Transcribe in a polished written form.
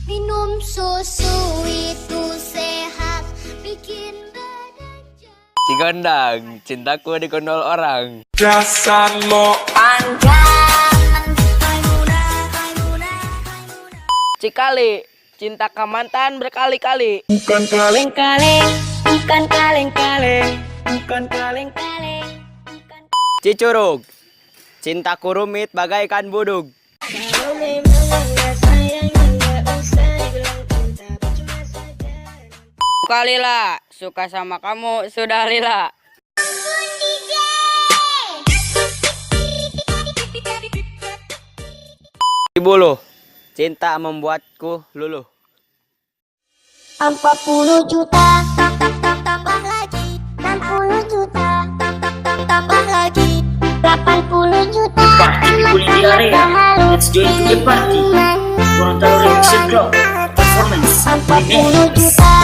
Minum susu itu sehat, bikin badan Si Gondang, cintaku digondol orang. Dasar lo jangan. Cikali, cinta ke mantan berkali-kali. bukan kaleng-kaleng, Bukan kaleng-kaleng, bukan kaleng-kaleng. Cicurug, cintaku rumit bagaikan budug. Kalau memang nggak sayang, nggak usah bilang cinta, percuma saja. Suka lila, suka sama kamu sudah lila. Bulu, cinta membuatku luluh. 40 juta, tambah lagi. 60 juta, tambah lagi. 80 juta. Party di Bully area. Let's join to the party. Gorontalo Reaction Club. Performance. 40 juta.